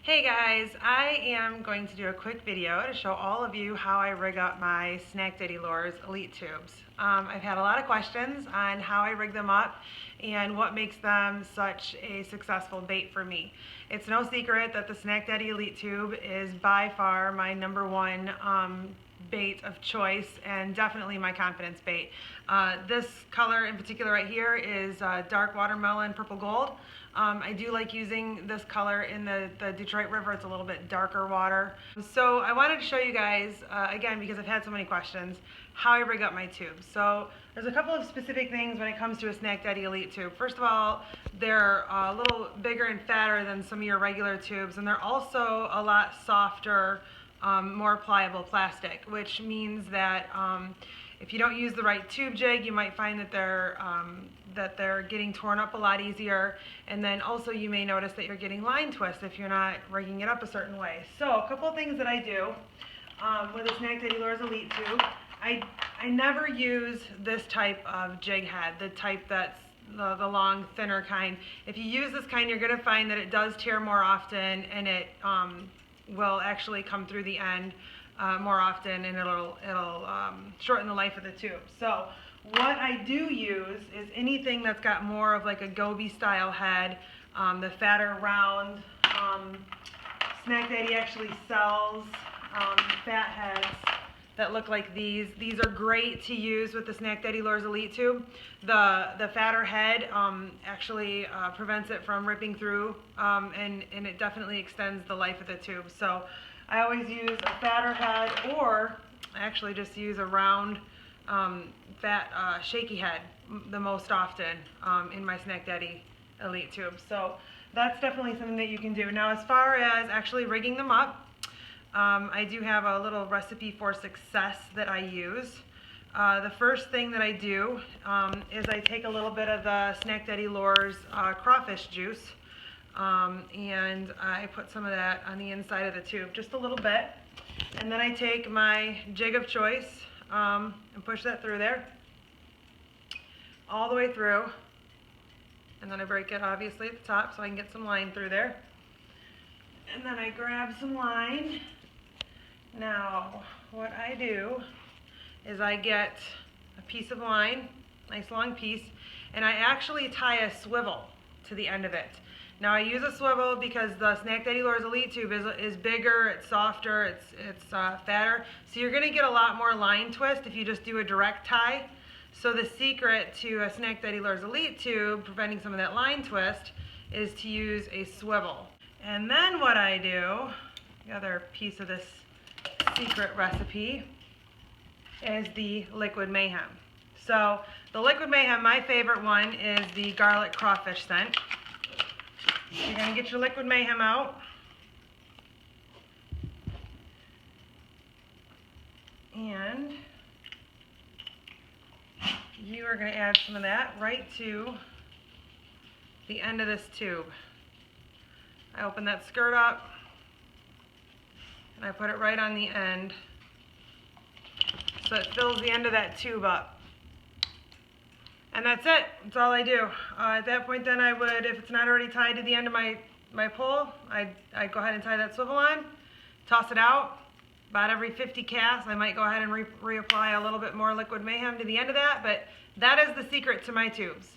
Hey guys, I am going to do a quick video to show all of you how I rig up my Snack Daddy Lures Elite Tubes. I've had a lot of questions on how I rig them up and what makes them such a successful bait for me. It's no secret that the Snack Daddy Elite Tube is by far my #1 bait of choice and definitely my confidence bait. This color in particular right here is dark watermelon purple gold. I do like using this color in the Detroit River. It's a little bit darker water. So I wanted to show you guys, again, because I've had so many questions, how I rig up my tubes. So there's a couple of specific things when it comes to a Snack Daddy Elite tube. First of all, they're a little bigger and fatter than some of your regular tubes, and they're also a lot softer, more pliable plastic, which means that if you don't use the right tube jig, you might find that they're getting torn up a lot easier, and then also you may notice that you're getting line twist if you're not rigging it up a certain way. So a couple of things that I do with a Snack Daddy Lures Elite tube, I never use this type of jig head, the type that's the long, thinner kind. If you use this kind, you're going to find that it does tear more often, and it will actually come through the end more often, and it'll shorten the life of the tube. So what I do use is anything that's got more of like a goby style head, the fatter round. Snack Daddy actually sells fat heads that look like these. These are great to use with the Snack Daddy Lures Elite tube. The fatter head actually prevents it from ripping through, and it definitely extends the life of the tube. So I always use a fatter head, or I actually just use a round fat shaky head the most often in my Snack Daddy Elite tube. So that's definitely something that you can do. Now, as far as actually rigging them up, I do have a little recipe for success that I use. The first thing that I do is I take a little bit of the Snack Daddy Lures crawfish juice, and I put some of that on the inside of the tube, just a little bit. And then I take my jig of choice and push that through there, all the way through. And then I break it obviously at the top so I can get some line through there. And then I grab some line. Now, what I do is I get a piece of line, nice long piece, and I actually tie a swivel to the end of it. Now, I use a swivel because the Snack Daddy Lures Elite tube is bigger, it's softer, it's fatter, so you're going to get a lot more line twist if you just do a direct tie. So the secret to a Snack Daddy Lures Elite tube, preventing some of that line twist, is to use a swivel. And then what I do, the other piece of this secret recipe, is the Liquid Mayhem. So the Liquid Mayhem, my favorite one, is the garlic crawfish scent. You're going to get your Liquid Mayhem out. And you are going to add some of that right to the end of this tube. I open that skirt up and I put it right on the end so it fills the end of that tube up. And that's it. That's all I do. At that point then I would, if it's not already tied to the end of my pole, I'd go ahead and tie that swivel on, toss it out. About every 50 casts, I might go ahead and reapply a little bit more Liquid Mayhem to the end of that, but that is the secret to my tubes.